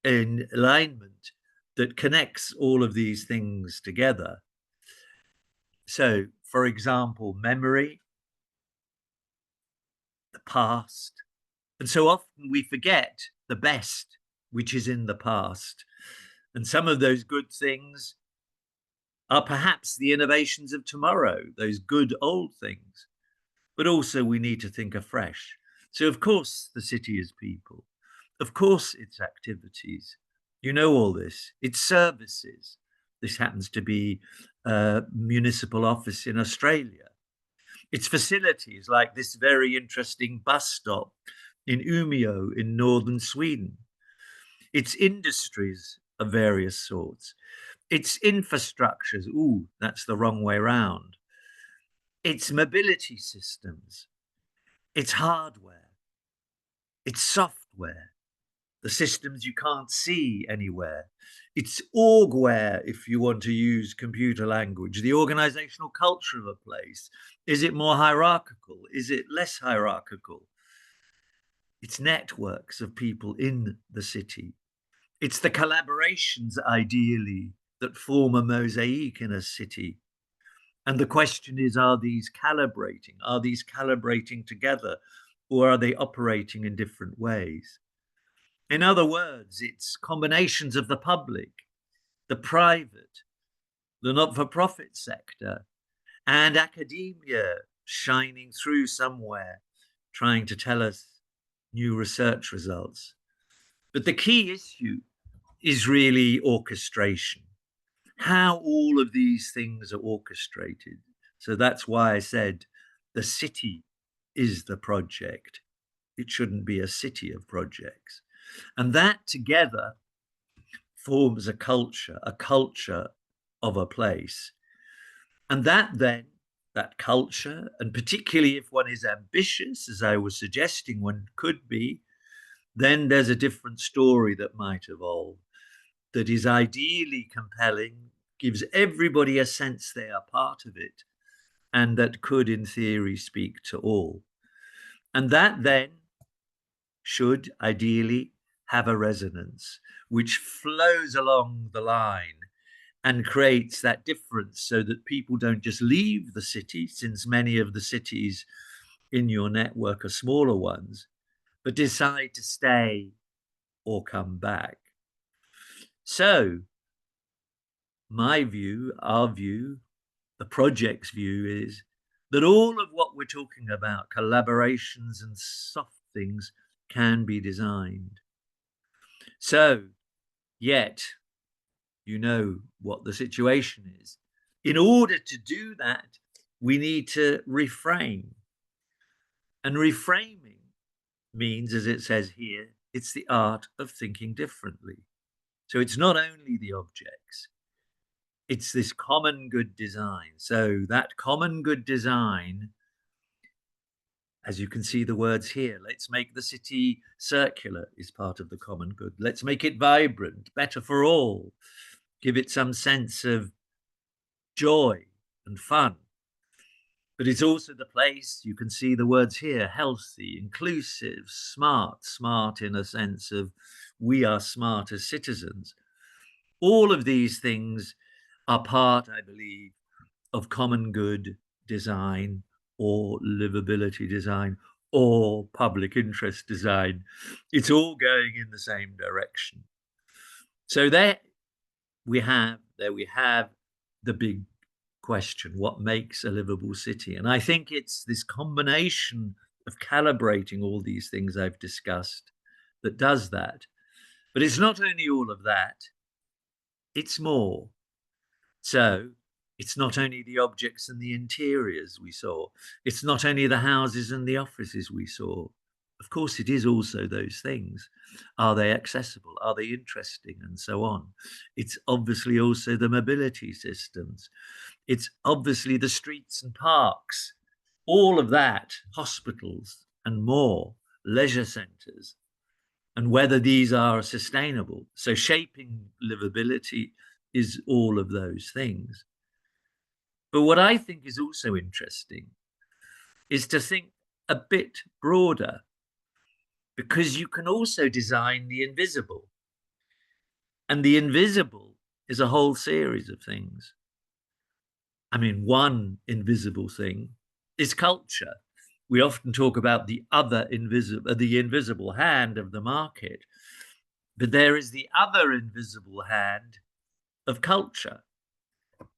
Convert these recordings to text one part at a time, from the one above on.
in alignment that connects all of these things together. So, for example, memory, the past. And so often we forget the best, which is in the past. And some of those good things are perhaps the innovations of tomorrow, those good old things. But also we need to think afresh. So, of course, the city is people. Of course, it's activities. You know all this. It's services. This happens to be a municipal office in Australia. It's facilities like this very interesting bus stop in Umeå in northern Sweden. It's industries of various sorts. It's infrastructures. Ooh, that's the wrong way round. It's mobility systems. It's hardware. It's software. The systems you can't see anywhere. It's orgware, if you want to use computer language, the organizational culture of a place. Is it more hierarchical? Is it less hierarchical? It's networks of people in the city. It's the collaborations, ideally, that form a mosaic in a city. And the question is, are these calibrating? Are these calibrating together, or are they operating in different ways? In other words, it's combinations of the public, the private, the not-for-profit sector, and academia shining through somewhere, trying to tell us new research results. But the key issue is really orchestration, how all of these things are orchestrated. So that's why I said the city is the project. It shouldn't be a city of projects. And that together forms a culture of a place. And that then, that culture, and particularly if one is ambitious, as I was suggesting one could be, then there's a different story that might evolve that is ideally compelling, gives everybody a sense they are part of it, and that could, in theory, speak to all. And that then should ideally have a resonance which flows along the line and creates that difference so that people don't just leave the city, since many of the cities in your network are smaller ones, but decide to stay or come back. So, my view, our view, the project's view is that all of what we're talking about, collaborations and soft things, can be designed. So, yet, you know what the situation is. In order to do that, we need to reframe. And reframing means, as it says here, it's the art of thinking differently. So it's not only the objects, it's this common good design. So that common good design, as you can see the words here, let's make the city circular is part of the common good. Let's make it vibrant, better for all, give it some sense of joy and fun. But it's also the place, you can see the words here, healthy, inclusive, smart in a sense of we are smart as citizens. All of these things are part, I believe, of common good design or livability design or public interest design. It's all going in the same direction. So there we have the big question, what makes a livable city? And I think it's this combination of calibrating all these things I've discussed that does that. But it's not only all of that, it's more. So it's not only the objects and the interiors we saw, it's not only the houses and the offices we saw. Of course, it is also those things. Are they accessible? Are they interesting? And so on. It's obviously also the mobility systems. It's obviously the streets and parks, all of that, hospitals and more, leisure centres, and whether these are sustainable. So shaping livability is all of those things. But what I think is also interesting is to think a bit broader, because you can also design the invisible. And the invisible is a whole series of things. I mean, one invisible thing is culture. We often talk about the invisible hand of the market, but there is the other invisible hand of culture.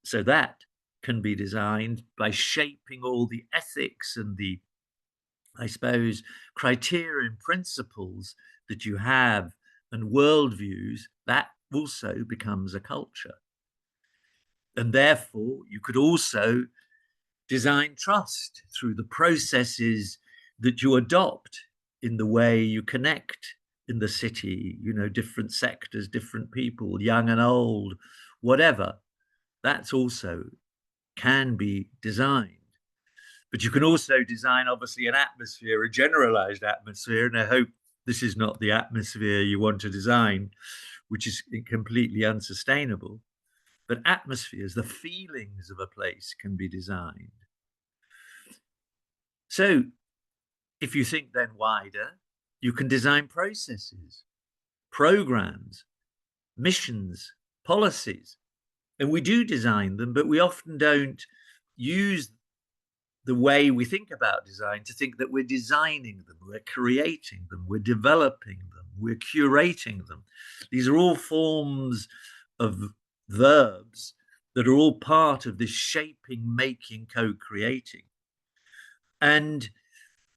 So that can be designed by shaping all the ethics and the, I suppose, criteria and principles that you have and worldviews. That also becomes a culture. And therefore, you could also design trust through the processes that you adopt in the way you connect in the city, you know, different sectors, different people, young and old, whatever. That's also can be designed. But you can also design, obviously, an atmosphere, a generalized atmosphere. And I hope this is not the atmosphere you want to design, which is completely unsustainable. But atmospheres, the feelings of a place can be designed. So if you think then wider, you can design processes, programs, missions, policies. And we do design them, but we often don't use the way we think about design to think that we're designing them, we're creating them, we're developing them, we're curating them. These are all forms of verbs that are all part of this shaping, making, co-creating. And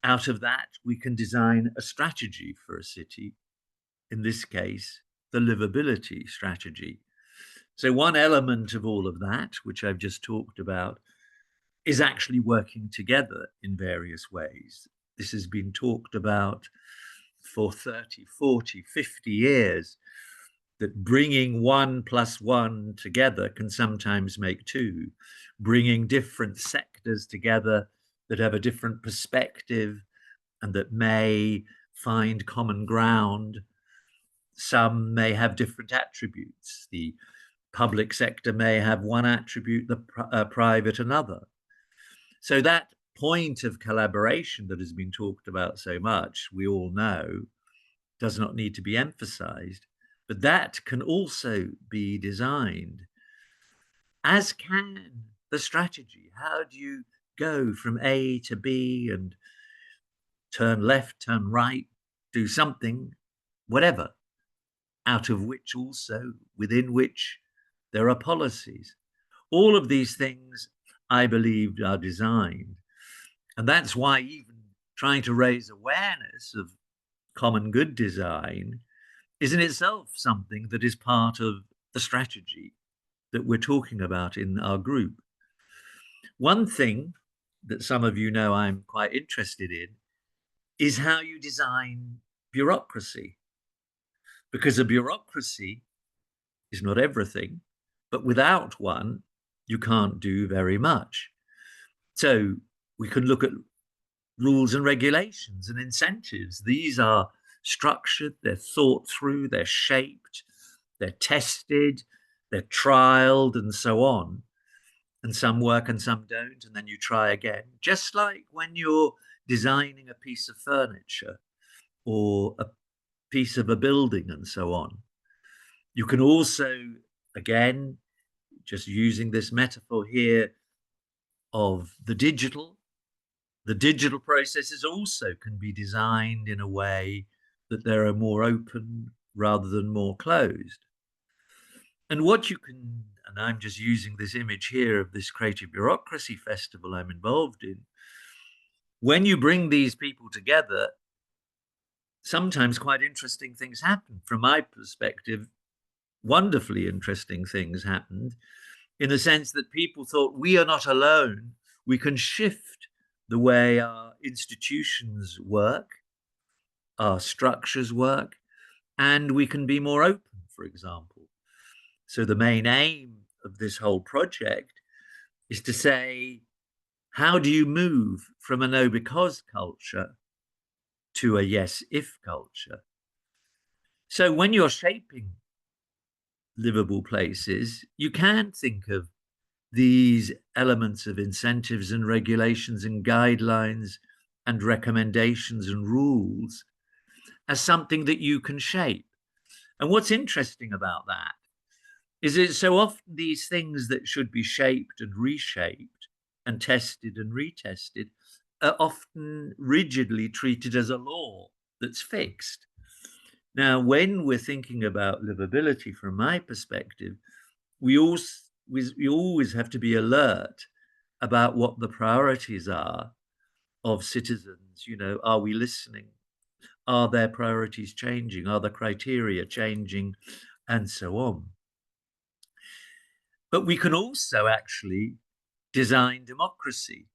out of that, we can design a strategy for a city, in this case, the livability strategy. So one element of all of that, which I've just talked about, is actually working together in various ways. This has been talked about for 30, 40, 50 years, that bringing 1+1 together can sometimes make two, bringing different sectors together that have a different perspective and that may find common ground. Some may have different attributes. The public sector may have one attribute, the private another. So that point of collaboration that has been talked about so much, we all know, does not need to be emphasized, but that can also be designed, as can the strategy. How do you go from A to B and turn left, turn right, do something, whatever, out of which also, within which there are policies. All of these things, I believe, are designed. And that's why even trying to raise awareness of common good design is in itself something that is part of the strategy that we're talking about in our group. One thing that some of you know I'm quite interested in is how you design bureaucracy. Because a bureaucracy is not everything, but without one, you can't do very much. So we can look at rules and regulations and incentives. These are structured, they're thought through, they're shaped, they're tested, they're trialed, and so on. And some work and some don't, and then you try again. Just like when you're designing a piece of furniture or a piece of a building and so on. You can also, again, just using this metaphor here of the digital processes also can be designed in a way that they are more open rather than more closed. And what you can, and I'm just using this image here of this Creative Bureaucracy Festival I'm involved in, when you bring these people together, sometimes quite interesting things happen. From my perspective, wonderfully interesting things happened in the sense that people thought, we are not alone. We can shift the way our institutions work, our structures work, and we can be more open, for example. So the main aim of this whole project is to say, how do you move from a no because culture to a yes if culture? So when you're shaping livable places, you can think of these elements of incentives and regulations and guidelines and recommendations and rules as something that you can shape. And what's interesting about that is that so often these things that should be shaped and reshaped and tested and retested are often rigidly treated as a law that's fixed. Now, when we're thinking about livability, from my perspective, we always have to be alert about what the priorities are of citizens. You know, are we listening? Are their priorities changing? Are the criteria changing? And so on. But we can also actually design democracy.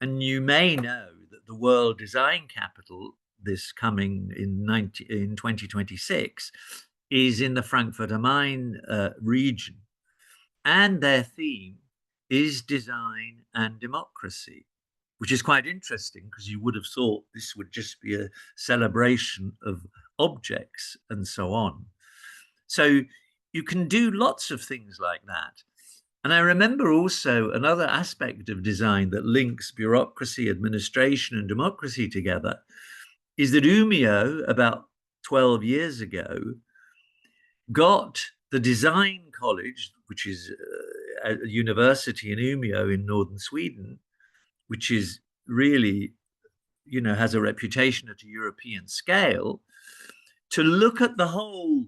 And you may know that the World Design Capital, this coming in 2026, is in the Frankfurt am Main region. And their theme is design and democracy, which is quite interesting because you would have thought this would just be a celebration of objects and so on. So you can do lots of things like that. And I remember also another aspect of design that links bureaucracy, administration, and democracy together is that Umeå, about 12 years ago, got the design college, which is a university in Umeå in northern Sweden, which is really, you know, has a reputation at a European scale, to look at the whole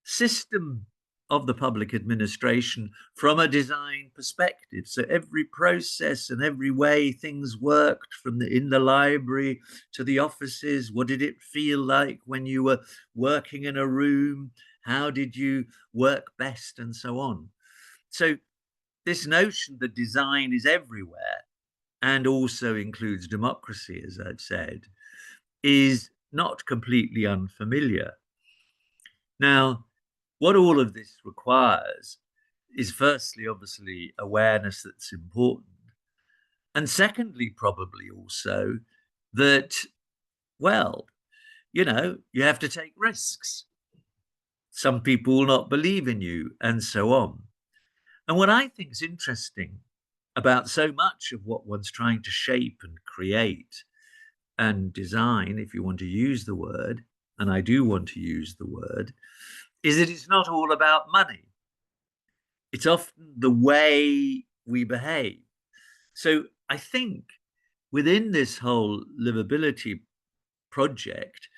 system of the public administration from a design perspective. So every process and every way things worked, from in the library to the offices, what did it feel like when you were working in a room? How did you work best, and so on? So this notion that design is everywhere and also includes democracy, as I've said, is not completely unfamiliar. Now, what all of this requires is firstly, obviously, awareness that's important. And secondly, probably also that, well, you know, you have to take risks. Some people will not believe in you, and so on. And what I think is interesting about so much of what one's trying to shape and create and design, if you want to use the word, and I do want to use the word, is that it's not all about money. It's often the way we behave. So I think within this whole livability project,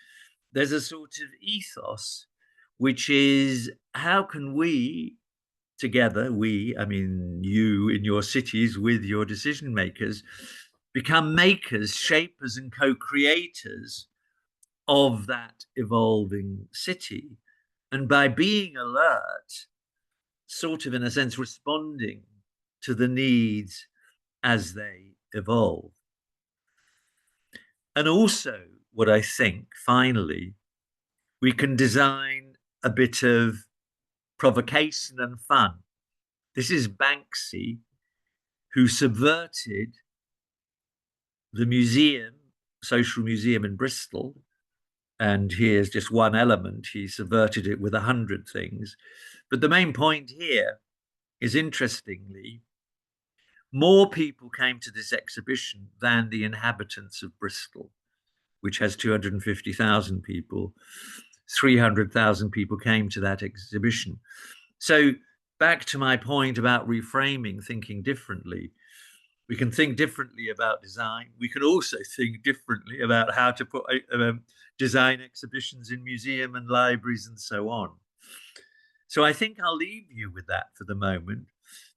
there's a sort of ethos, which is how can we together, I mean, you in your cities with your decision makers, become makers, shapers, and co creators of that evolving city. And by being alert, sort of in a sense, responding to the needs as they evolve. And also, what I think finally, we can design a bit of provocation and fun. This is Banksy, who subverted the museum, social museum in Bristol. And here's just one element. He subverted it with 100 things. But the main point here is, interestingly, more people came to this exhibition than the inhabitants of Bristol, which has 250,000 people. 300,000 people came to that exhibition. So back to my point about reframing, thinking differently. We can think differently about design. We can also think differently about how to put design exhibitions in museum and libraries and so on. So I think I'll leave you with that for the moment,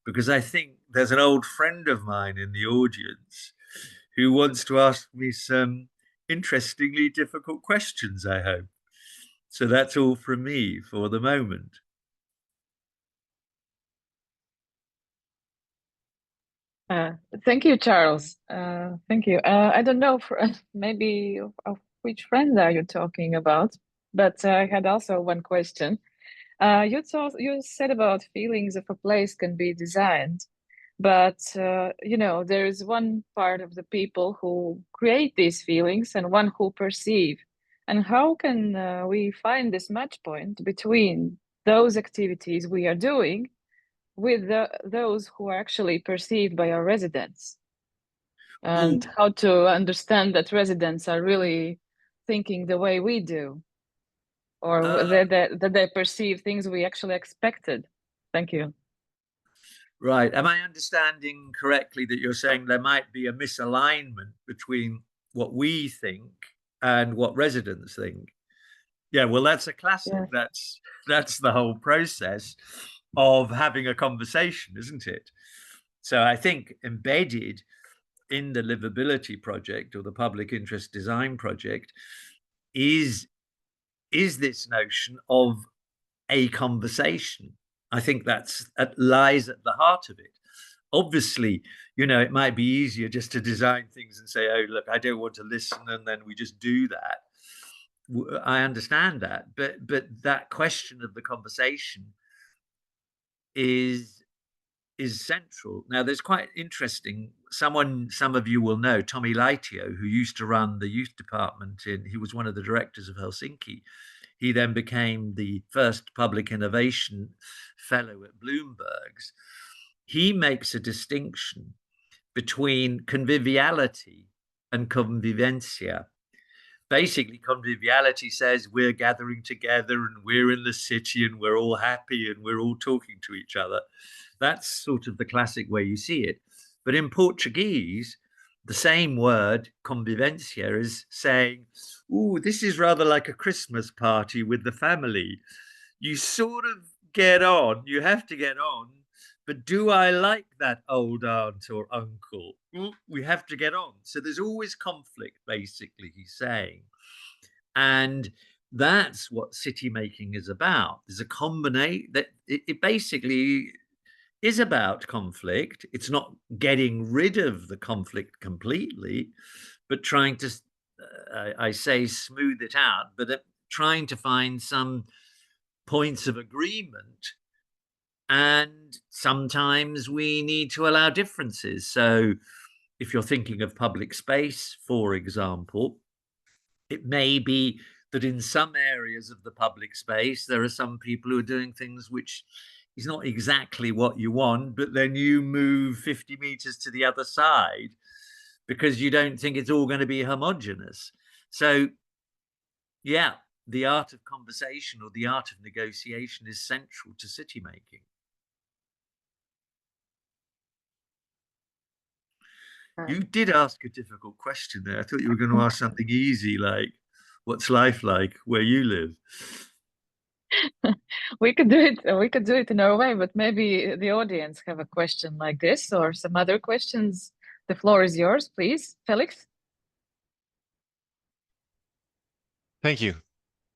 because I think there's an old friend of mine in the audience who wants to ask me some interestingly difficult questions, I hope. So that's all from me for the moment. Thank you, Charles. Thank you. I don't know, maybe of which friend are you talking about, but I had also one question. You said about feelings of a place can be designed, but you know, there is one part of the people who create these feelings and one who perceive. And how can we find this match point between those activities we are doing with those who are actually perceived by our residents, and Ooh, how to understand that residents are really thinking the way we do? or Uh, that they perceive things we actually expected? Thank you. right. Am I understanding correctly that you're saying there might be a misalignment between what we think and what residents think? Yeah, well, that's a classic. Yes. That's the whole process of having a conversation, isn't it? So I think embedded in the livability project or the public interest design project is is this notion of a conversation. I think that lies at the heart of it. Obviously, it might be easier just to design things and say, oh, look, I don't want to listen, and then we just do that. I understand that, but that question of the conversation is is central. Now, there's quite interesting. Some of you will know Tommy Laitio, who used to run the youth department he was one of the directors of Helsinki. He then became the first public innovation fellow at Bloomberg's. He makes a distinction between conviviality and convivencia. Basically, conviviality says we're gathering together and we're in the city and we're all happy and we're all talking to each other. That's sort of the classic way you see it. But in Portuguese, the same word, convivencia, is saying, oh, this is rather like a Christmas party with the family. You sort of get on, you have to get on, but do I like that old aunt or uncle? We have to get on. So there's always conflict, basically, he's saying. And that's what city making is about. There's a combination that it basically is about conflict. It's not getting rid of the conflict completely, but trying to, I say, smooth it out, but trying to find some points of agreement. And sometimes we need to allow differences. So if you're thinking of public space, for example, it may be that in some areas of the public space, there are some people who are doing things which is not exactly what you want, but then you move 50 meters to the other side because you don't think it's all going to be homogenous. So, yeah, the art of conversation or the art of negotiation is central to city making. You did ask a difficult question there. I thought you were going to ask something easy, like, what's life like where you live? We could do it. We could do it in our way, but maybe the audience have a question like this or some other questions. The floor is yours, please, Felix. Thank you.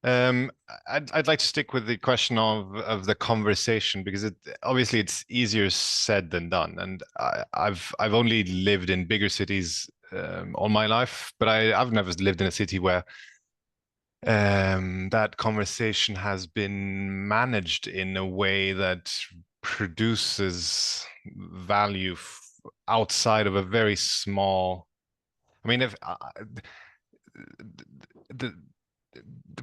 I'd like to stick with the question of the conversation because obviously it's easier said than done, and I've only lived in bigger cities all my life, but I've never lived in a city where that conversation has been managed in a way that produces value outside of a very small. I mean, if the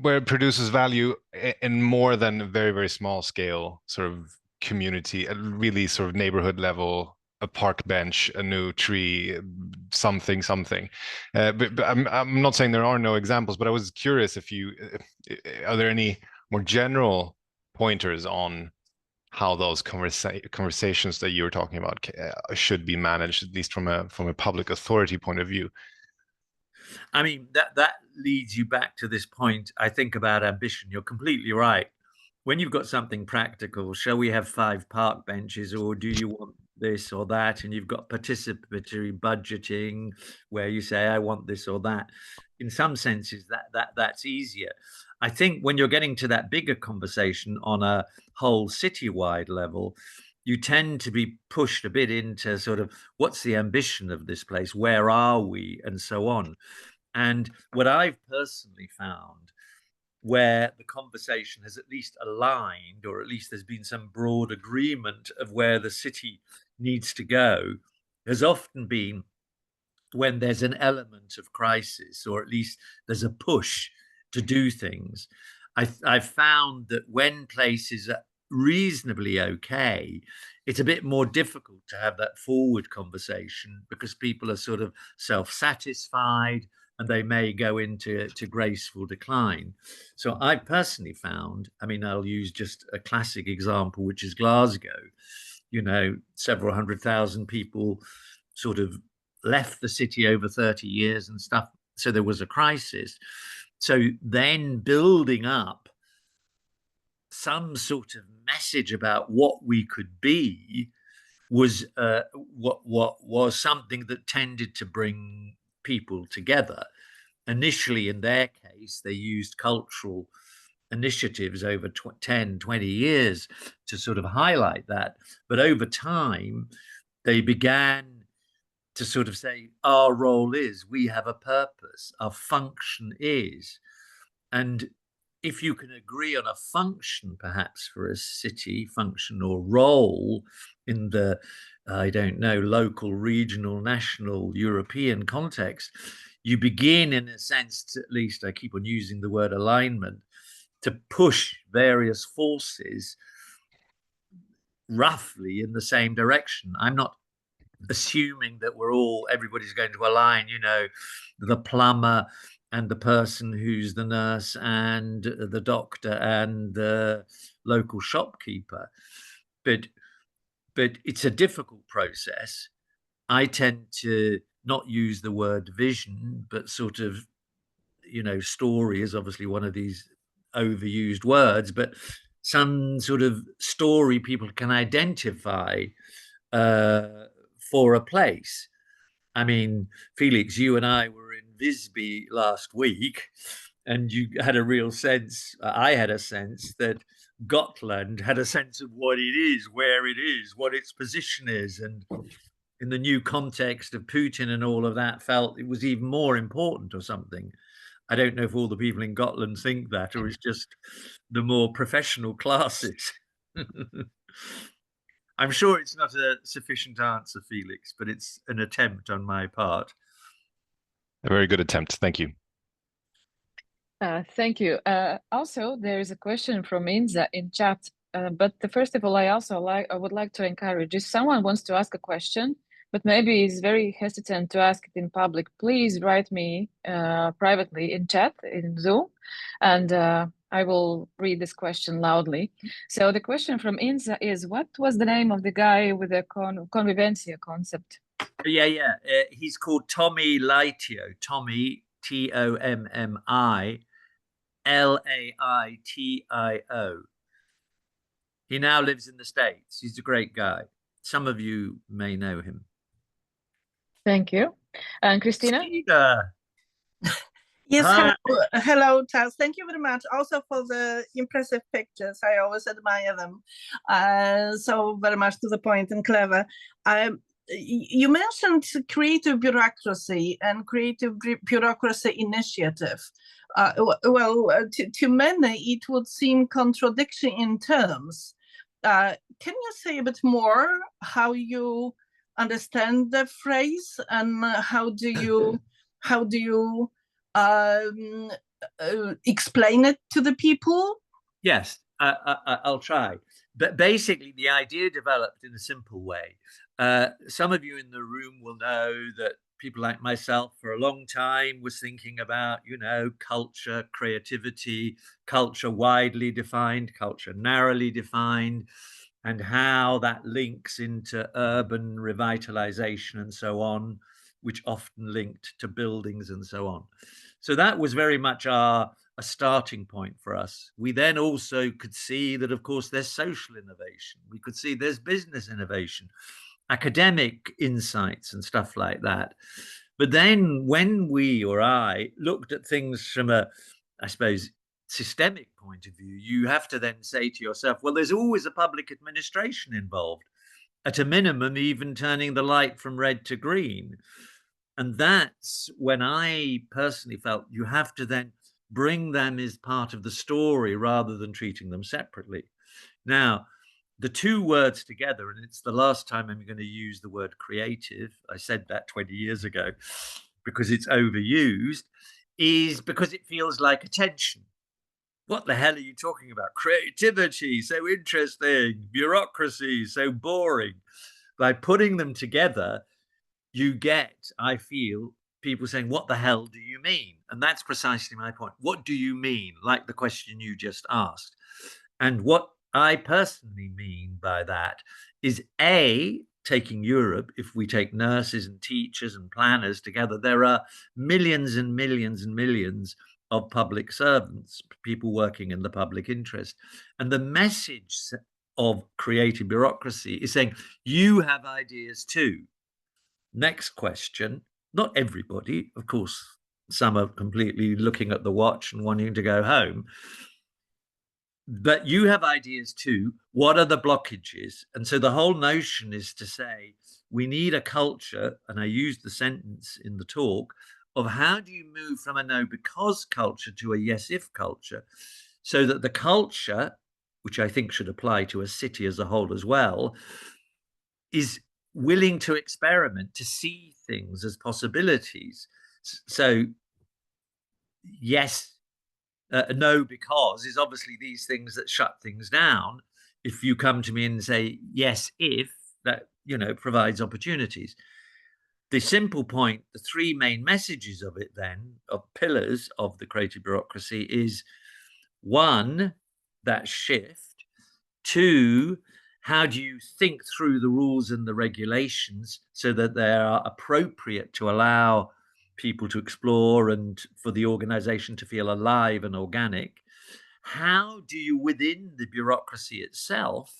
where it produces value in more than a very, very small scale sort of community, a really sort of neighborhood level, a park bench, a new tree, something. But I'm not saying there are no examples, but I was curious if are there any more general pointers on how those conversations that you were talking about should be managed, at least from a public authority point of view? I mean, that leads you back to this point, I think, about ambition. You're completely right. When you've got something practical, shall we have 5 park benches, or do you want this or that? And you've got participatory budgeting where you say, I want this or that. In some senses, that's easier. I think when you're getting to that bigger conversation on a whole citywide level, you tend to be pushed a bit into sort of what's the ambition of this place? Where are we? And so on. And what I've personally found, where the conversation has at least aligned, or at least there's been some broad agreement of where the city needs to go, has often been when there's an element of crisis, or at least there's a push to do things. I've found that when places are reasonably okay, it's a bit more difficult to have that forward conversation because people are sort of self-satisfied, and they may go into graceful decline. So I personally found, I mean, I'll use just a classic example, which is Glasgow. You know, several 100,000 people sort of left the city over 30 years and stuff. So there was a crisis. So then building up some sort of message about what we could be was what was something that tended to bring people together. Initially, in their case, they used cultural initiatives over 10, 20 years to sort of highlight that. But over time, they began to sort of say, our role is, we have a purpose, our function is. And if you can agree on a function, perhaps for a city, function or role in the, I don't know, local, regional, national, European context, you begin, in a sense, at least I keep on using the word alignment, to push various forces roughly in the same direction. I'm not assuming that everybody's going to align, you know, the plumber and the person who's the nurse and the doctor and the local shopkeeper. But it's a difficult process. I tend to not use the word vision, but sort of, you know, story is obviously one of these overused words, but some sort of story people can identify for a place. I mean, Felix, you and I were in Visby last week, and you had a real sense, I had a sense that Gotland had a sense of what it is, where it is, what its position is. And in the new context of Putin and all of that, felt it was even more important or something. I don't know if all the people in Gotland think that, or it's just the more professional classes. I'm sure it's not a sufficient answer, Felix, but it's an attempt on my part. A very good attempt. Thank you. Thank you. Also, there is a question from Inza in chat. But first of all, I would like to encourage, if someone wants to ask a question, but maybe is very hesitant to ask it in public, please write me privately in chat in Zoom, and I will read this question loudly. So the question from Inza is, what was the name of the guy with the convivencia concept? Yeah. He's called Tommy Laitio. Tommy, Tommi Laitio. He now lives in the States. He's a great guy. Some of you may know him. Thank you. And Christina? Yes, Hi. hello, Charles. Thank you very much also for the impressive pictures. I always admire them. So very much to the point and clever. You mentioned creative bureaucracy and creative bureaucracy initiative. To many, it would seem contradiction in terms. Can you say a bit more how you understand the phrase, and how do you explain it to the people? Yes, I'll try. But basically, the idea developed in a simple way. Some of you in the room will know that people like myself for a long time was thinking about, you know, culture, creativity, culture widely defined, culture narrowly defined, and how that links into urban revitalization and so on, which often linked to buildings and so on. So that was very much a starting point for us. We then also could see that, of course, there's social innovation. We could see there's business innovation, academic insights and stuff like that. But then when we, or I, looked at things from a, I suppose, systemic point of view, you have to then say to yourself, well, there's always a public administration involved, at a minimum, even turning the light from red to green. And that's when I personally felt you have to then bring them as part of the story rather than treating them separately. Now, the two words together, and it's the last time I'm going to use the word creative, I said that 20 years ago because it's overused, is because it feels like attention. What the hell are you talking about? Creativity, so interesting. Bureaucracy, so boring. By putting them together, you get, I feel, people saying, what the hell do you mean? And that's precisely my point. What do you mean? Like the question you just asked. And what I personally mean by that is taking Europe, if we take nurses and teachers and planners together, there are millions and millions and millions of public servants, people working in the public interest. And the message of creative bureaucracy is saying, you have ideas too. Next question. Not everybody, of course, some are completely looking at the watch and wanting to go home. But you have ideas too. What are the blockages? And so the whole notion is to say, we need a culture, and I used the sentence in the talk, of how do you move from a no because culture to a yes if culture, so that the culture, which I think should apply to a city as a whole as well, is willing to experiment, to see things as possibilities. So yes, no because is obviously these things that shut things down. If you come to me and say yes if, that, you know, provides opportunities. The simple point, the three main messages of it then, of pillars of the creative bureaucracy, is one, that shift. Two, how do you think through the rules and the regulations so that they are appropriate to allow people to explore and for the organization to feel alive and organic? How do you, within the bureaucracy itself,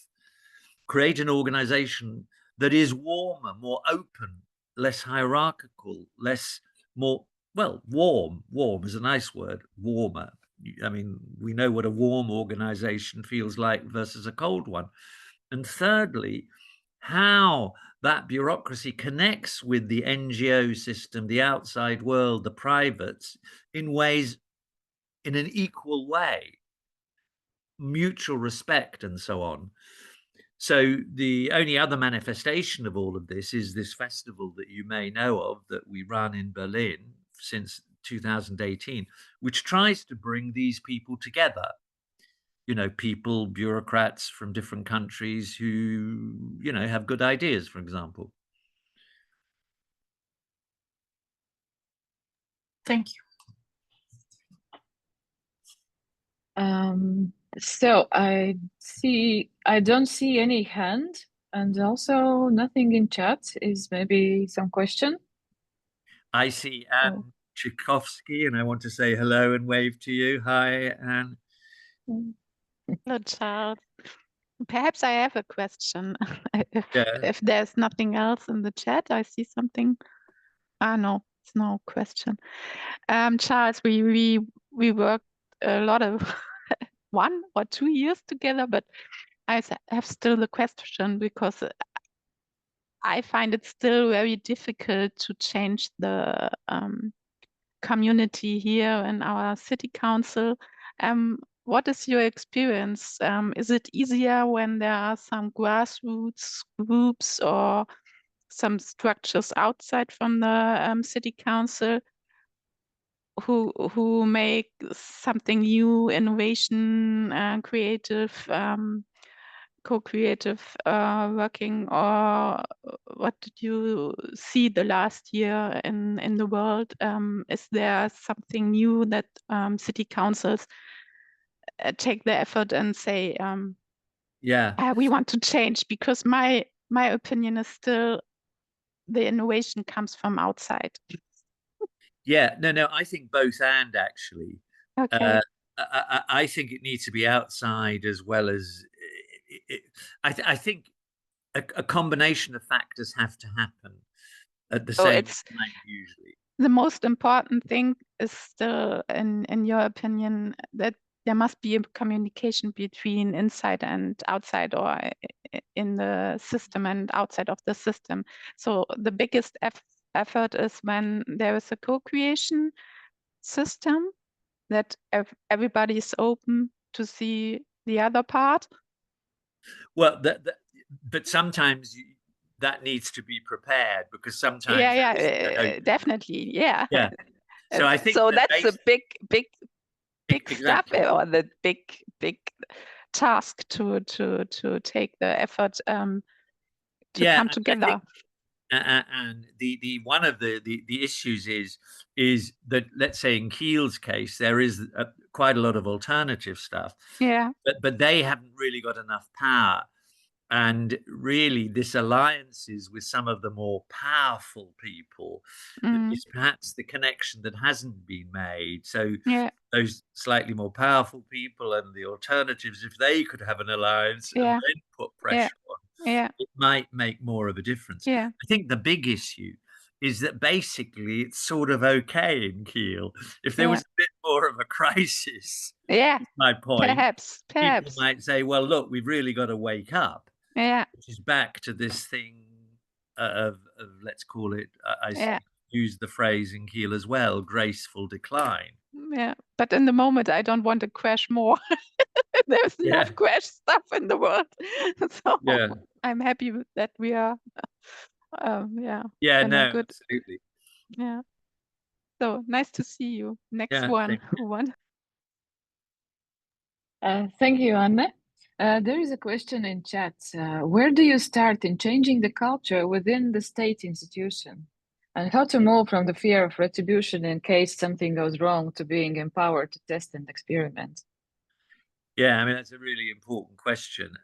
create an organization that is warmer, more open, less hierarchical, warm is a nice word, warmer. I mean, we know what a warm organization feels like versus a cold one. And thirdly, how that bureaucracy connects with the NGO system, the outside world, the privates, in ways, in an equal way, mutual respect and so on. So the only other manifestation of all of this is this festival that you may know of that we run in Berlin since 2018, which tries to bring these people together. You know, people, bureaucrats from different countries who, you know, have good ideas, for example. Thank you. So I don't see any hand, and also nothing in chat. Is maybe some question? I see Anne Tchaikovsky, and I want to say hello and wave to you. Hi, Anne. Hello, Charles. Perhaps I have a question. Yeah. If there's nothing else in the chat, I see something. No, it's no question. Charles, we worked a lot of 1 or 2 years together, but I have still the question because I find it still very difficult to change the community here in our city council. What is your experience? Is it easier when there are some grassroots groups or some structures outside from the city council who make something new, innovation, creative, co-creative working, or what did you see the last year in the world? Is there something new that city councils take the effort and say, we want to change? Because my opinion is still the innovation comes from outside. Yeah, no, I think both and actually. Okay. I think it needs to be outside as well as I think a combination of factors have to happen at the same time usually. The most important thing is still, in your opinion, that there must be a communication between inside and outside, or in the system and outside of the system. So the biggest effort is when there is a co-creation system, that everybody is open to see the other part. Well, but sometimes that needs to be prepared, because sometimes definitely, yeah. So I think so that's a big step, or the big task to take the effort to come together. And the one of the issues is that, let's say in Kiel's case, there is quite a lot of alternative stuff, Yeah. but they haven't really got enough power. And really, this alliance is with some of the more powerful people is perhaps the connection that hasn't been made. So Yeah. those slightly more powerful people and the alternatives, if they could have an alliance and Yeah. then put pressure on, Yeah. it might make more of a difference. Yeah. I think the big issue is that basically it's sort of okay in Kiel. If there was a bit more of a crisis, Yeah. my point, Perhaps. people might say, well, look, we've really got to wake up. Yeah. Which is back to this thing of let's call it, Yeah. use the phrase in Kiel as well, graceful decline. Yeah. But in the moment, I don't want to crash more. There's enough crash stuff in the world. So Yeah. I'm happy that we are, Yeah, in a no, good, absolutely. yeah. So nice to see you. Next Yeah, one. thank Who won? Thank you, Anne. There is a question in chat. Where do you start in changing the culture within the state institution? And how to move from the fear of retribution in case something goes wrong to being empowered to test and experiment? Yeah, I mean, that's a really important question.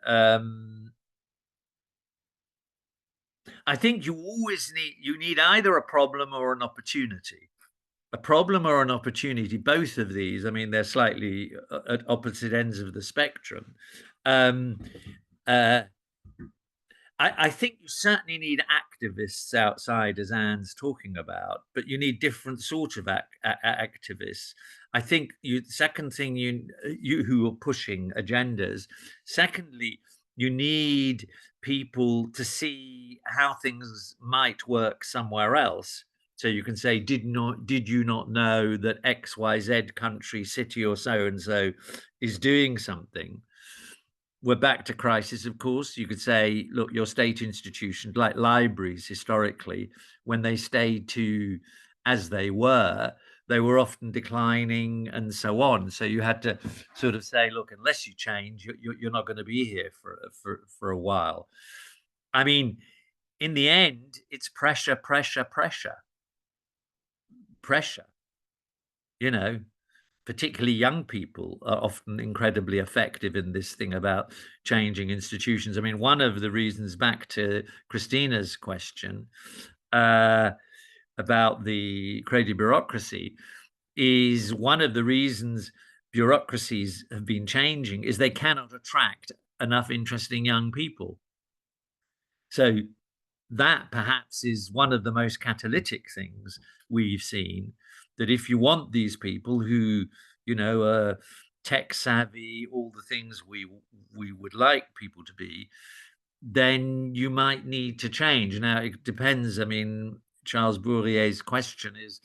I think you always need either a problem or an opportunity. A problem or an opportunity, both of these, I mean, they're slightly at opposite ends of the spectrum. I think you certainly need activists outside, as Anne's talking about, but you need different sort of activists. I think second thing, you who are pushing agendas. Secondly, you need people to see how things might work somewhere else. So you can say, did you not know that XYZ country, city, or so and so is doing something? We're back to crisis, of course. You could say, look, your state institutions, like libraries historically, when they stayed to as they were often declining and so on. So you had to sort of say, look, unless you change, you're not going to be here for a while. I mean, in the end, it's pressure. You know, particularly young people are often incredibly effective in this thing about changing institutions. I mean, one of the reasons, back to Christina's question about the crazy bureaucracy, is one of the reasons bureaucracies have been changing is they cannot attract enough interesting young people. So that perhaps is one of the most catalytic things we've seen, that if you want these people who, are tech savvy, all the things we would like people to be, then you might need to change. Now, it depends. I mean, Charles Bourrier's question is,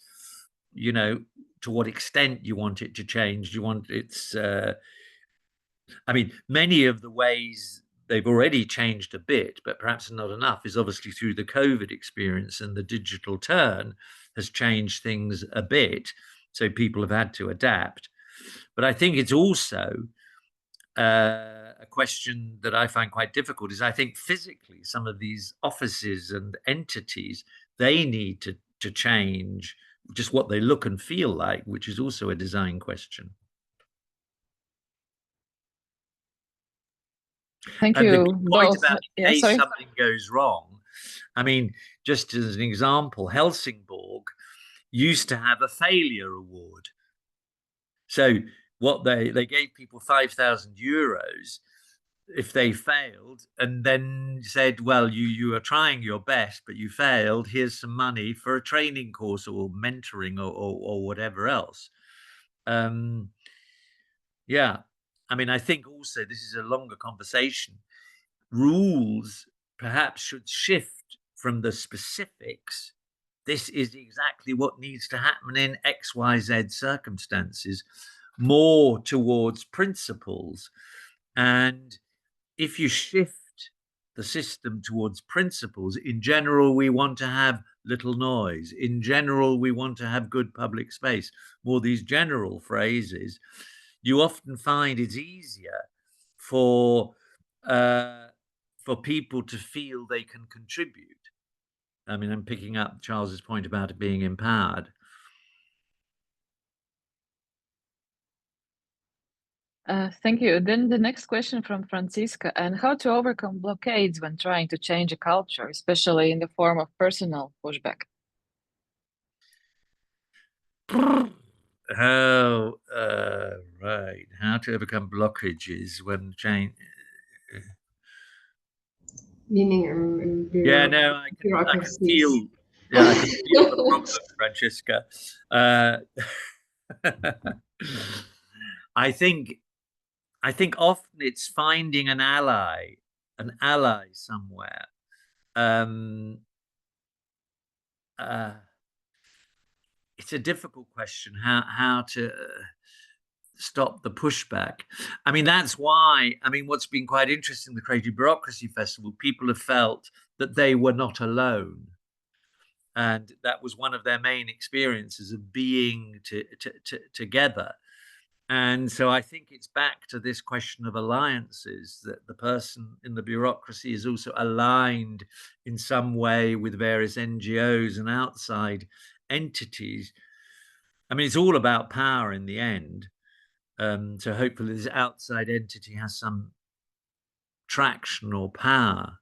to what extent you want it to change. Do you want I mean, many of the ways they've already changed a bit, but perhaps not enough, is obviously through the COVID experience, and the digital turn has changed things a bit. So people have had to adapt. But I think it's also a question that I find quite difficult is, I think physically some of these offices and entities, they need to change just what they look and feel like, which is also a design question. Thank And you the good point both. about in case Sorry. something goes wrong, I mean, just as an example, Helsingborg used to have a failure award. So what they gave people 5,000 euros if they failed, and then said, well, you are trying your best, but you failed. Here's some money for a training course or mentoring or whatever else. Yeah. I mean, I think also this is a longer conversation. Rules perhaps should shift from the specifics. This is exactly what needs to happen in XYZ circumstances, more towards principles. And if you shift the system towards principles, in general, we want to have little noise. In general, we want to have good public space. More these general phrases, you often find it's easier for people to feel they can contribute. I mean, I'm picking up Charles's point about it being empowered. Thank you. Then the next question from Francisca, and how to overcome blockades when trying to change a culture, especially in the form of personal pushback? How right? How to overcome blockages when change? Meaning Yeah, no, I can bureaucracies. feel. Yeah, I can feel the problem, Francesca. I think often it's finding an ally somewhere. It's a difficult question. How to stop the pushback? I mean, that's why. I mean, what's been quite interesting in the Creative Bureaucracy Festival, people have felt that they were not alone. And that was one of their main experiences of being together. And so I think it's back to this question of alliances, that the person in the bureaucracy is also aligned in some way with various NGOs and outside entities. I mean, it's all about power in the end. So hopefully this outside entity has some traction or power.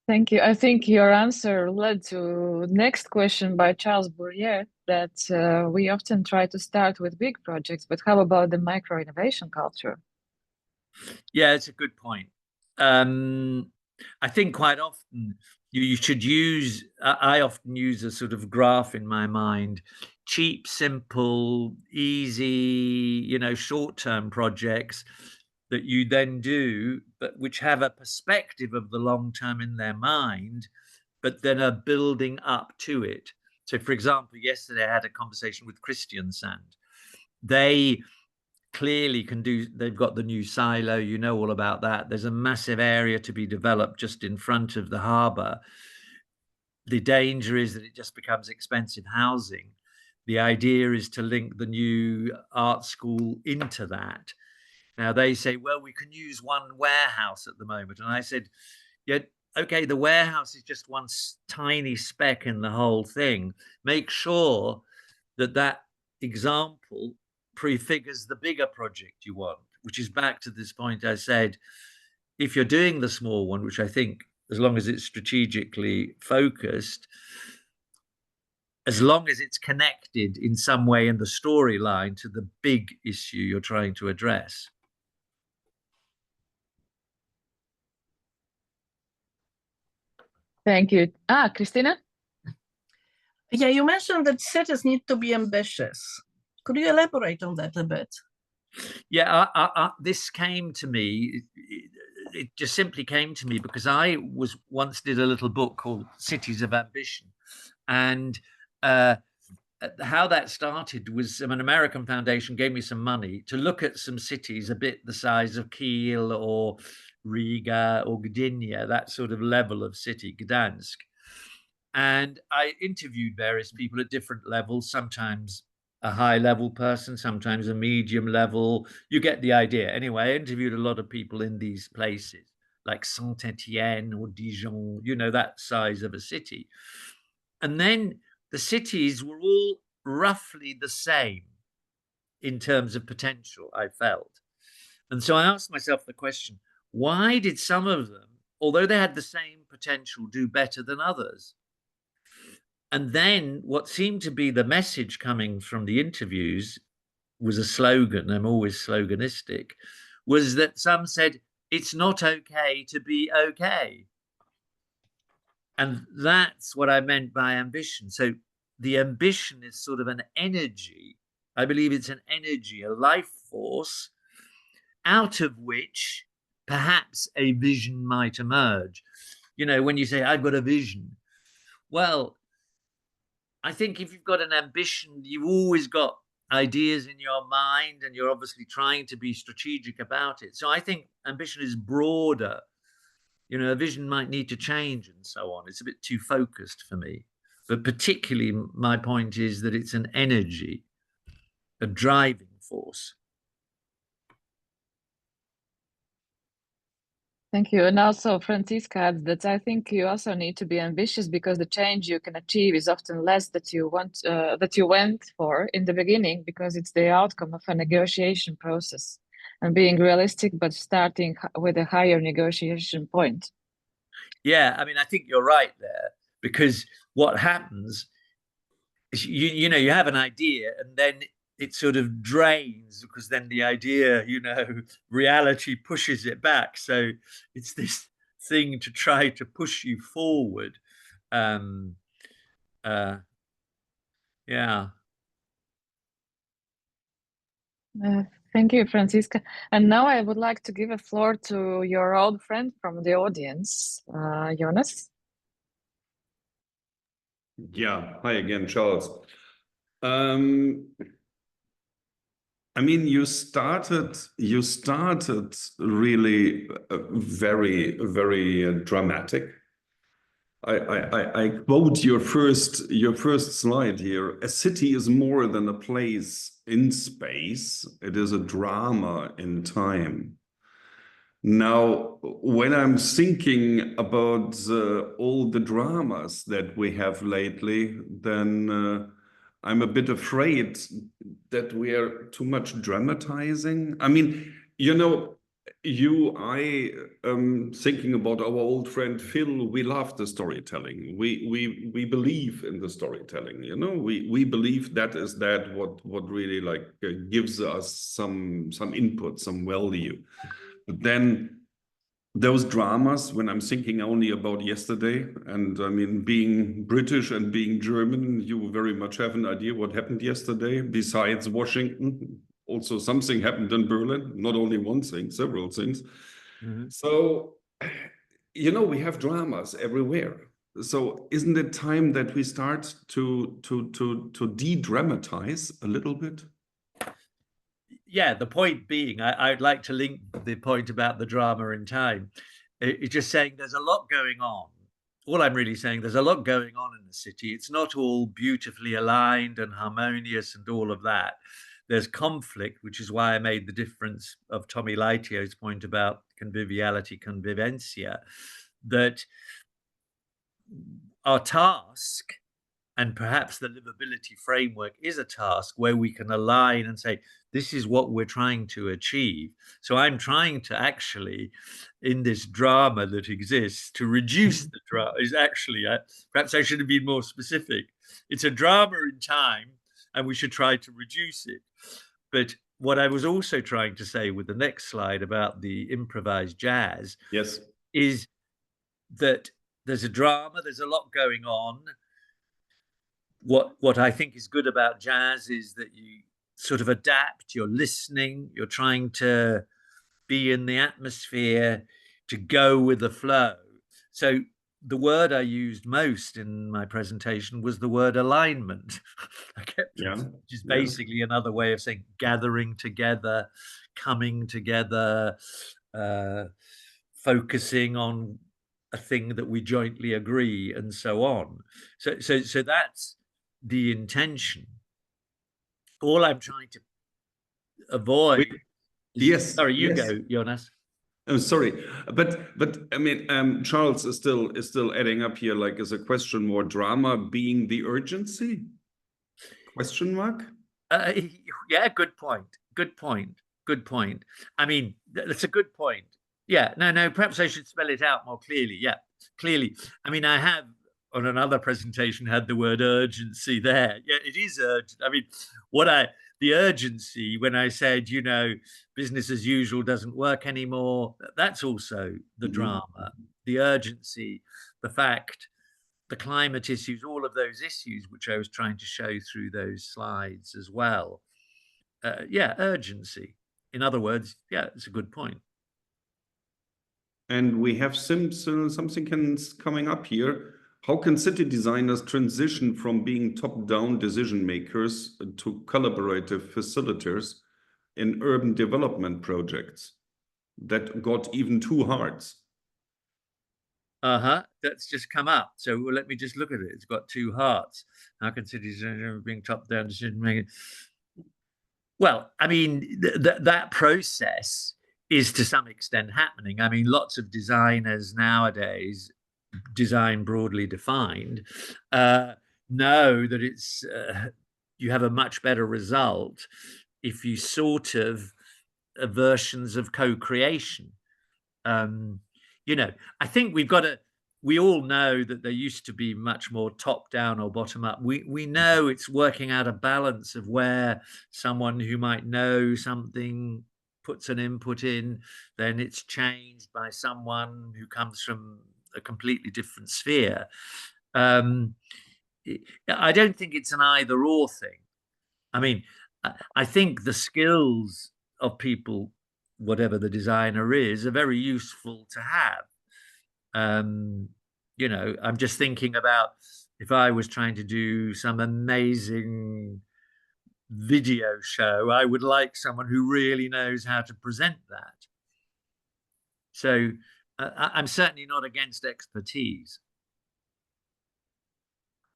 Thank you. I think your answer led to next question by Charles Bourrier, that we often try to start with big projects, but how about the micro innovation culture? Yeah, it's a good point. I think quite often you should use, I often use a sort of graph in my mind: cheap, simple, easy, short-term projects that you then do, but which have a perspective of the long term in their mind, but then are building up to it. So, for example, yesterday I had a conversation with Christian Sand. They clearly can do, they've got the new silo, all about that. There's a massive area to be developed just in front of the harbour. The danger is that it just becomes expensive housing. The idea is to link the new art school into that. Now they say, well, we can use one warehouse at the moment. And I said, yeah, okay, the warehouse is just one tiny speck in the whole thing. Make sure that example prefigures the bigger project you want, which is back to this point I said, if you're doing the small one, which I think, as long as it's strategically focused, as long as it's connected in some way in the storyline to the big issue you're trying to address. Thank you. Christina? Yeah, you mentioned that cities need to be ambitious. Could you elaborate on that a bit? Yeah, this came to me. It just simply came to me because I once did a little book called Cities of Ambition, and how that started was an American foundation gave me some money to look at some cities a bit the size of Kiel or Riga or Gdynia, that sort of level of city, Gdansk. And I interviewed various people at different levels, sometimes a high level person, sometimes a medium level. You get the idea. Anyway, I interviewed a lot of people in these places, like Saint-Étienne or Dijon, that size of a city. And then the cities were all roughly the same in terms of potential, I felt. And so I asked myself the question, why did some of them, although they had the same potential, do better than others? And then what seemed to be the message coming from the interviews was a slogan, I'm always sloganistic, was that some said, it's not okay to be okay. And that's what I meant by ambition. So the ambition is sort of an energy. I believe it's an energy, a life force, out of which perhaps a vision might emerge. When you say, I've got a vision, well, I think if you've got an ambition, you've always got ideas in your mind and you're obviously trying to be strategic about it. So I think ambition is broader. A vision might need to change and so on. It's a bit too focused for me. But particularly my point is that it's an energy, a driving force. Thank you. And also, Franziska adds that I think you also need to be ambitious because the change you can achieve is often less that you went for in the beginning, because it's the outcome of a negotiation process, and being realistic, but starting with a higher negotiation point. Yeah, I mean, I think you're right there, because what happens is you know, you have an idea and then it sort of drains, because then the idea, you know, reality pushes it back. So it's this thing to try to push you forward. Yeah. Thank you, Franziska. And now I would like to give a floor to your old friend from the audience, Jonas. Yeah, hi again, Charles. I mean, you started really very, very dramatic. I quote your first slide here. A city is more than a place in space. It is a drama in time. Now, when I'm thinking about all the dramas that we have lately, then I'm a bit afraid that we are too much dramatizing. I mean, you know, thinking about our old friend Phil, we love the storytelling. We believe in the storytelling. You know, we believe that what really like gives us some input, some value. But then those dramas, when I'm thinking only about yesterday, and I mean, being British and being German, you very much have an idea what happened yesterday. Besides Washington, also something happened in Berlin, not only one thing, several things. Mm-hmm. So, you know, we have dramas everywhere. So isn't it time that we start to de-dramatize a little bit? Yeah, the point being, I'd like to link the point about the drama in time. It's just saying there's a lot going on. All I'm really saying, there's a lot going on in the city. It's not all beautifully aligned and harmonious and all of that. There's conflict, which is why I made the difference of Tommy Lightyear's point about conviviality, convivencia, that our task, and perhaps the livability framework is a task where we can align and say, this is what we're trying to achieve. So I'm trying to actually, in this drama that exists, to reduce the drama. Is actually, perhaps I should have been more specific. It's a drama in time, and we should try to reduce it. But what I was also trying to say with the next slide about the improvised jazz, yes, is that there's a drama, there's a lot going on. What I think is good about jazz is that you sort of adapt, you're listening, you're trying to be in the atmosphere, to go with the flow. So the word I used most in my presentation was the word alignment. I kept, which is basically another way of saying gathering together, coming together, focusing on a thing that we jointly agree, and so on. So that's the intention. All I'm trying to avoid is, sorry, you go, Jonas. I'm sorry, but I mean, Charles is still adding up here, like, as a question, more drama being the urgency? Question mark? Yeah, good point. I mean, that's a good point. Yeah, no, perhaps I should spell it out more clearly. Yeah, clearly. I mean, I have on another presentation had the word urgency there. Yeah, it is urgent. I mean, the urgency, when I said, you know, business as usual doesn't work anymore, that's also the drama. The urgency, the fact, the climate issues, all of those issues, which I was trying to show through those slides as well. Yeah, urgency. In other words, yeah, it's a good point. And we have something coming up here. How can city designers transition from being top-down decision makers to collaborative facilitators in urban development projects? That got even too hard. That's just come up. So let me just look at it. It's got two hearts. How can cities being top-down decision making? Well, I mean, that process is to some extent happening. I mean, lots of designers nowadays, design broadly defined, know that it's you have a much better result if you sort of versions of co-creation. You know, I think we all know that there used to be much more top down or bottom up. We know it's working out a balance of where someone who might know something puts an input in, then it's changed by someone who comes from a completely different sphere. I don't think it's an either or thing. I mean, I think the skills of people, whatever the designer is, are very useful to have. You know, I'm just thinking about if I was trying to do some amazing video show, I would like someone who really knows how to present that. So I'm certainly not against expertise.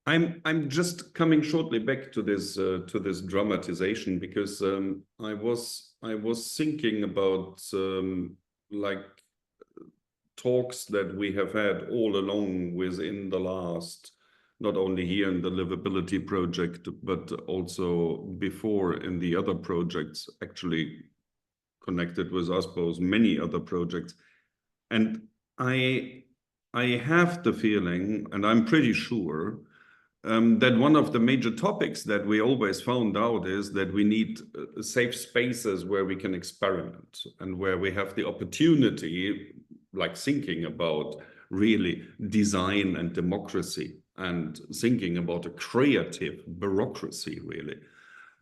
I'm just coming shortly back to this dramatization, because I was thinking about like talks that we have had all along within the last, not only here in the Liveability project, but also before in the other projects, actually connected with, I suppose, many other projects. And I have the feeling, and I'm pretty sure, that one of the major topics that we always found out is that we need safe spaces where we can experiment and where we have the opportunity, like thinking about really design and democracy and thinking about a creative bureaucracy, really.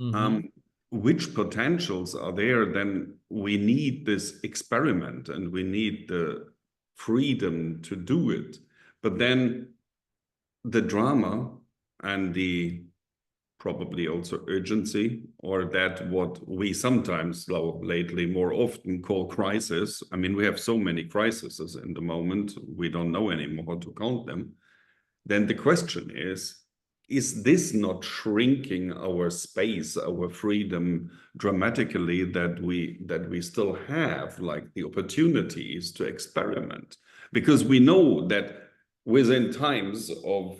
Mm-hmm. Which potentials are there? Then we need this experiment and we need the freedom to do it. But then the drama and the probably also urgency, or that what we sometimes lately more often call crisis. I mean, we have so many crises in the moment, we don't know anymore how to count them. Then the question is this not shrinking our space, our freedom dramatically, that we still have like the opportunities to experiment? Because we know that within times of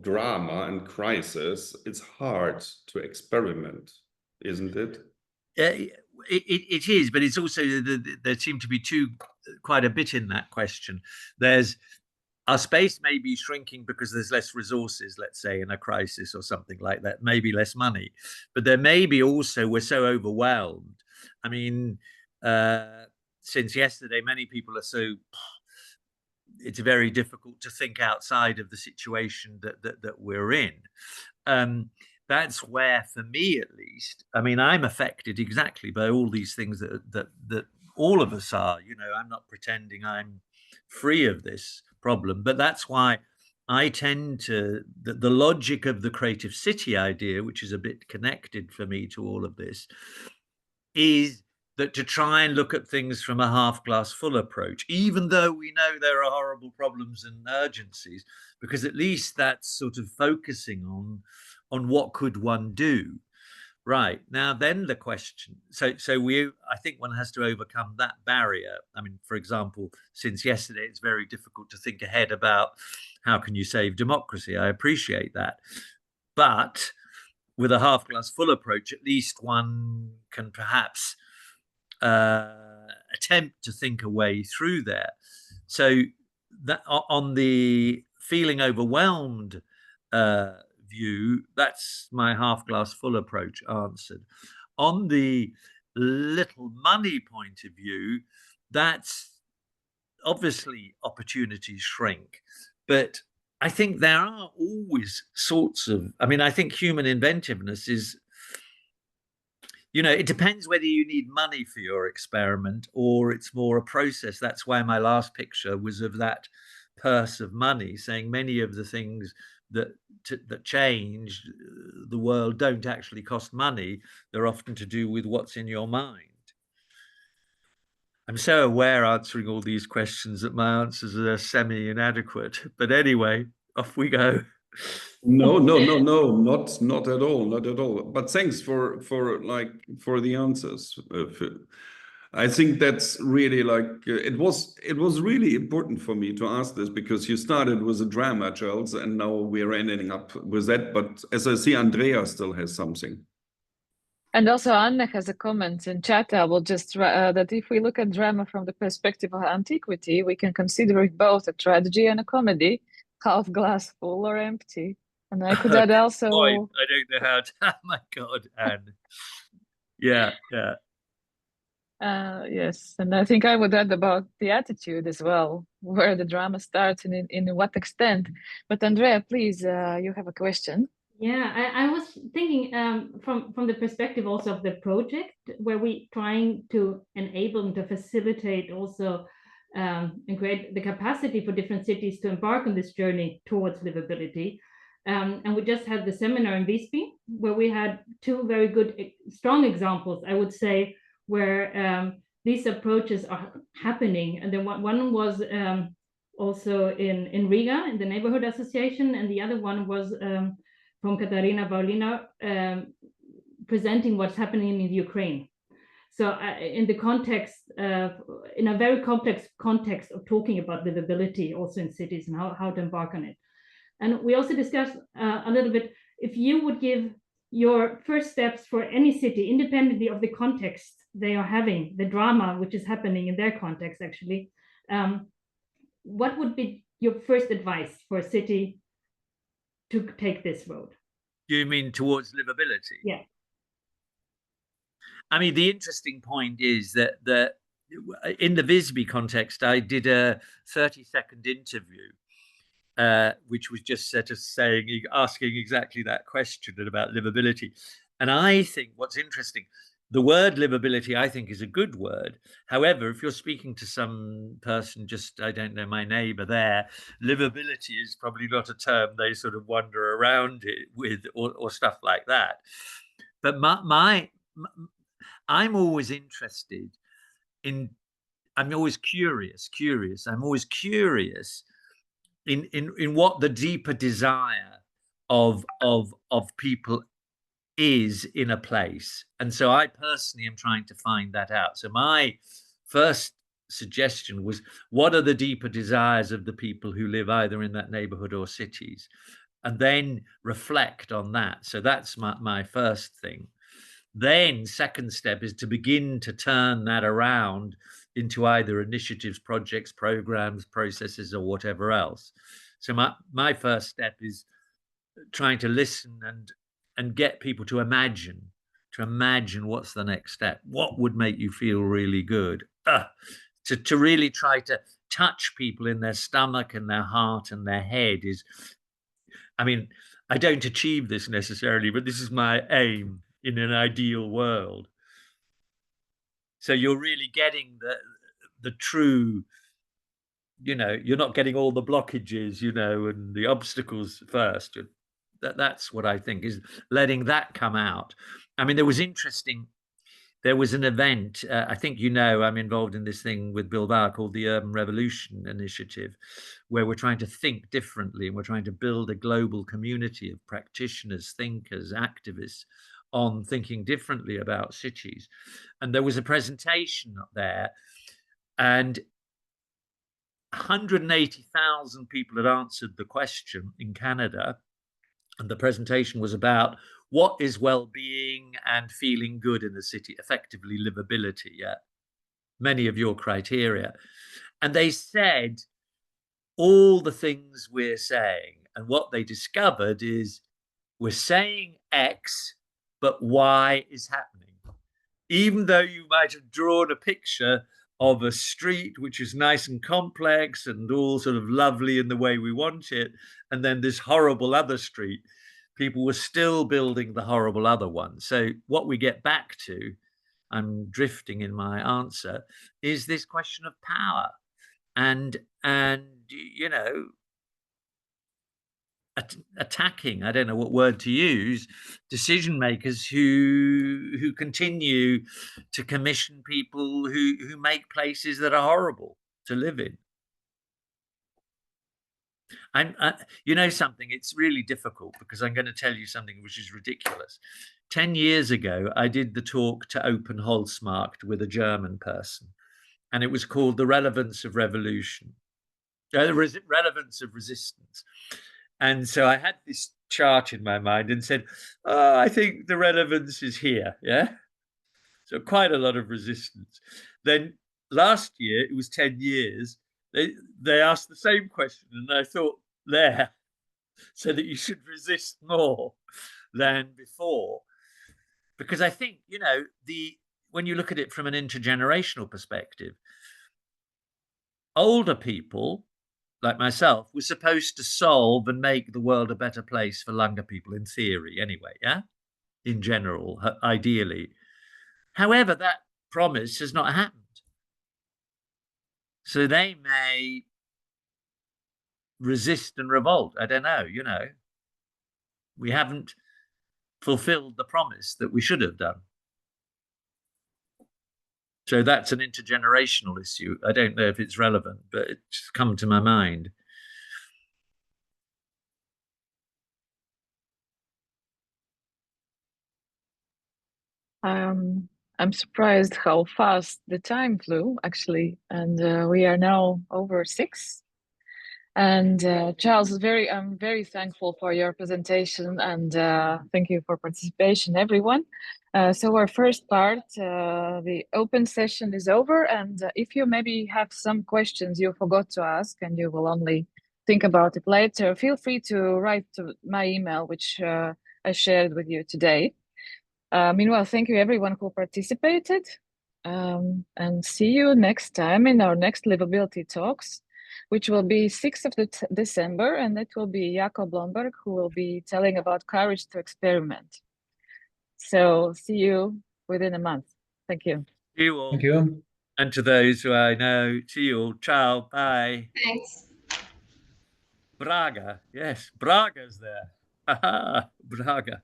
drama and crisis, it's hard to experiment, isn't it? It is, but it's also there seem to be quite a bit in that question. There's our space may be shrinking because there's less resources, let's say, in a crisis or something like that, maybe less money, but there may be also we're so overwhelmed. I mean, since yesterday, many people are so. It's very difficult to think outside of the situation that we're in. That's where, for me at least, I mean, I'm affected exactly by all these things that all of us are. You know, I'm not pretending I'm free of this problem, but that's why I tend to the logic of the creative city idea, which is a bit connected for me to all of this, is that to try and look at things from a half glass full approach, even though we know there are horrible problems and urgencies, because at least that's sort of focusing on what could one do. Right. Now, then the question, so I think one has to overcome that barrier. I mean, for example, since yesterday, it's very difficult to think ahead about how can you save democracy. I appreciate that. But with a half glass full approach, at least one can perhaps attempt to think a way through there. So that on the feeling overwhelmed view, that's my half glass full approach answered. On the little money point of view, that's obviously opportunities shrink, but I think there are always sorts of, I mean, I think human inventiveness is, you know, it depends whether you need money for your experiment or it's more a process. That's why my last picture was of that purse of money, saying many of the things that change the world don't actually cost money. They're often to do with what's in your mind. I'm so aware answering all these questions that my answers are semi-inadequate. But anyway, off we go. No, not at all, not at all. But thanks for the answers, Phil. I think that's really like it was really important for me to ask this, because you started with a drama, Charles, and now we're ending up with that. But as I see, Andrea still has something. And also Anne has a comment in chat. I will just that if we look at drama from the perspective of antiquity, we can consider it both a tragedy and a comedy, half glass full or empty. And I could add also. Boy, I don't know how to. Oh my God, Anne. Yeah. Yes, and I think I would add about the attitude as well, where the drama starts and in what extent. But Andrea, please, you have a question. Yeah, I was thinking from the perspective also of the project, where we trying to enable and to facilitate also and create the capacity for different cities to embark on this journey towards livability. And we just had the seminar in Visby, where we had two very good, strong examples, I would say, where these approaches are happening. And then one was also in Riga, in the neighborhood association, and the other one was from Katarina Paulina presenting what's happening in Ukraine. So in the context, in a very complex context of talking about livability also in cities and how to embark on it. And we also discussed a little bit, if you would give your first steps for any city, independently of the context they are having, the drama which is happening in their context actually, what would be your first advice for a city to take this road? You mean towards livability? Yeah. I mean, the interesting point is that in the Visby context, I did a 30-second interview, which was just sort of asking exactly that question about livability. And I think what's interesting, the word livability, I think, is a good word. However, if you're speaking to some person, just, I don't know, my neighbor there, livability is probably not a term they sort of wander around it with or stuff like that. But I'm always interested in, I'm always curious. I'm always curious in what the deeper desire of people is in a place. And so I personally am trying to find that out. So my first suggestion was, what are the deeper desires of the people who live either in that neighborhood or cities? And then reflect on that. So that's my first thing. Then second step is to begin to turn that around into either initiatives, projects, programs, processes, or whatever else. So my first step is trying to listen and get people to imagine what's the next step. What would make you feel really good? To really try to touch people in their stomach and their heart and their head is, I mean, I don't achieve this necessarily, but this is my aim in an ideal world. So you're really getting the true, you're not getting all the blockages, and the obstacles first. That's what I think, is letting that come out. I mean, there was an event, I think I'm involved in this thing with Bilbao called the Urban Revolution Initiative, where we're trying to think differently, and we're trying to build a global community of practitioners, thinkers, activists on thinking differently about cities. And there was a presentation up there, and 180,000 people had answered the question in Canada. And the presentation was about what is well-being and feeling good in the city, effectively livability, yeah, many of your criteria. And they said all the things we're saying, and what they discovered is we're saying X, but Y is happening. Even though you might have drawn a picture of a street which is nice and complex and all sort of lovely in the way we want it, and then this horrible other street, people were still building the horrible other one. So what we get back to, I'm drifting in my answer, is this question of power and attacking, I don't know what word to use, decision makers who continue to commission people who make places that are horrible to live in. Something, it's really difficult, because I'm going to tell you something which is ridiculous. 10 years ago, I did the talk to Open Holzmarkt with a German person, and it was called The Relevance of Revolution, Relevance of Resistance. And so I had this chart in my mind and said, oh, I think the relevance is here, yeah? So quite a lot of resistance. Then last year, it was 10 years, they asked the same question, and I thought, there, so that you should resist more than before. Because I think, you know, when you look at it from an intergenerational perspective, older people like myself were supposed to solve and make the world a better place for younger people, in theory anyway, yeah, in general, ideally. However, that promise has not happened. So they may resist and revolt. I don't know, you know. We haven't fulfilled the promise that we should have done. So that's an intergenerational issue. I don't know if it's relevant, but it's come to my mind. I'm surprised how fast the time flew, actually, and we are now over 6. And Charles, I'm very thankful for your presentation, and thank you for participation, everyone. So our first part, the open session is over, and if you maybe have some questions you forgot to ask and you will only think about it later, feel free to write to my email, which I shared with you today. Meanwhile, thank you everyone who participated, and see you next time in our next Liveability Talks, which will be 6th of December, and it will be Jakob Blomberg who will be telling about courage to experiment. So see you within a month. Thank you. See you all. Thank you. And to those who I know, see you all. Ciao, bye. Thanks. Braga, yes, Braga's there. Braga.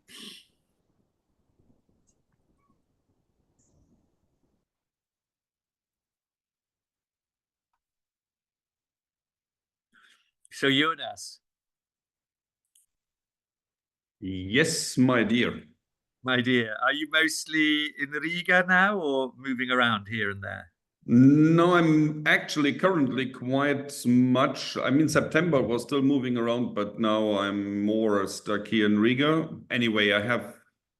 So Jonas. Yes, my dear. My dear, are you mostly in Riga now or moving around here and there? No, I'm actually currently quite much. I mean, September was still moving around, but now I'm more stuck here in Riga. Anyway,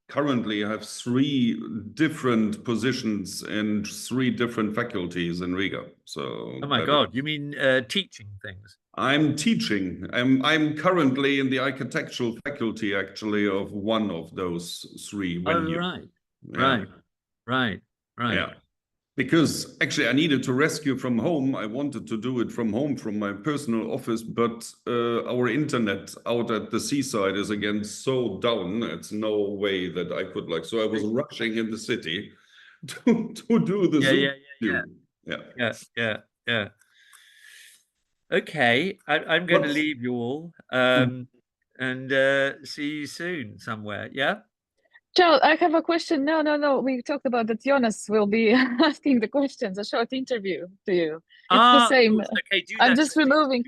currently I have 3 different positions in 3 different faculties in Riga. So oh my God, you mean teaching things? I'm teaching. I'm currently in the architectural faculty, actually, of one of those 3. Oh, right. Yeah. Right. Yeah. Because actually I needed to rescue from home. I wanted to do it from home, from my personal office, but our internet out at the seaside is again so down. It's no way that I could so I was rushing in the city to do the Zoom. Yeah. Okay, I'm going to leave you all and see you soon somewhere. Yeah. Charles, I have a question. No. We talked about that. Jonas will be asking the questions. A short interview to you. It's the same. Okay, do I'm that. just removing.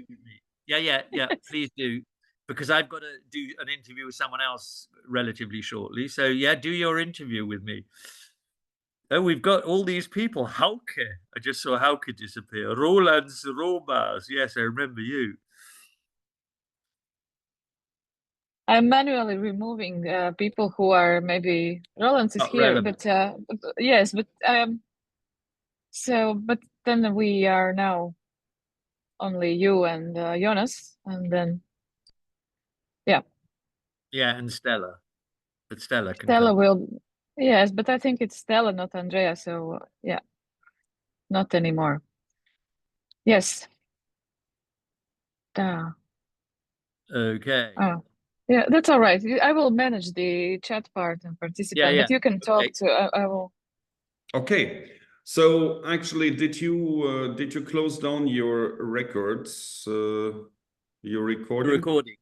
Yeah. Please do, because I've got to do an interview with someone else relatively shortly. So yeah, do your interview with me. Oh, we've got all these people. Hauke. I just saw Hauke disappear. Roland's Robars. Yes, I remember you. I'm manually removing people who are maybe Roland is Not here, relevant. but yes, but but then we are now only you and Jonas, and then yeah, and Stella, but Stella Stella will, yes, but I think it's Stella, not Andrea, so yeah, not anymore. Yes. Okay. Oh. Yeah, that's all right. I will manage the chat part and participate, but you can talk to. I will. Okay. So actually, did you close down your records? Your recording? The recording.